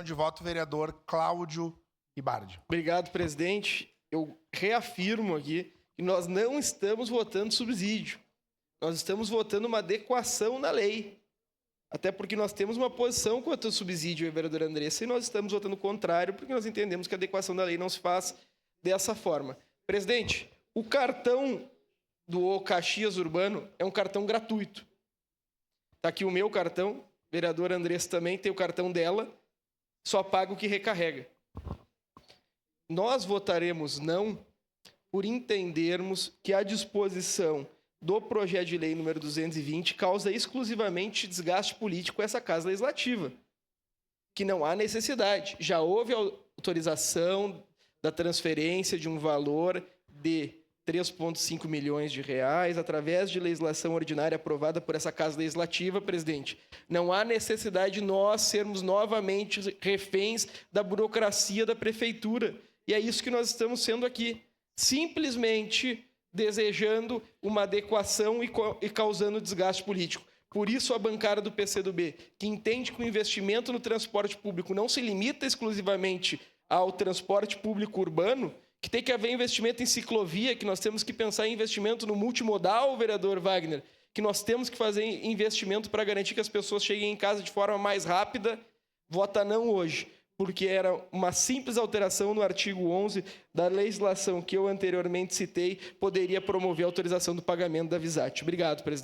de voto, vereador Cláudio Ibardi. Obrigado, presidente. Eu reafirmo aqui que nós não estamos votando subsídio. Nós estamos votando uma adequação na lei. Até porque nós temos uma posição quanto ao subsídio, vereador Andressa, e nós estamos votando o contrário, porque nós entendemos que a adequação da lei não se faz dessa forma. Presidente, o cartão do Caxias Urbano é um cartão gratuito. Está aqui o meu cartão, vereador Andressa também tem o cartão dela, só paga o que recarrega. Nós votaremos não por entendermos que a disposição do projeto de lei número 220 causa exclusivamente desgaste político a essa Casa Legislativa, que não há necessidade. Já houve autorização da transferência de um valor de 3,5 milhões de reais através de legislação ordinária aprovada por essa Casa Legislativa, presidente. Não há necessidade de nós sermos novamente reféns da burocracia da Prefeitura. E é isso que nós estamos sendo aqui. Simplesmente desejando uma adequação e causando desgaste político. Por isso, a bancada do PCdoB, que entende que o investimento no transporte público não se limita exclusivamente ao transporte público urbano, que tem que haver investimento em ciclovia, que nós temos que pensar em investimento no multimodal, vereador Wagner, que nós temos que fazer investimento para garantir que as pessoas cheguem em casa de forma mais rápida, vota não hoje, porque era uma simples alteração no artigo 11 da legislação que eu anteriormente citei, poderia promover a autorização do pagamento da VISAT. Obrigado, presidente.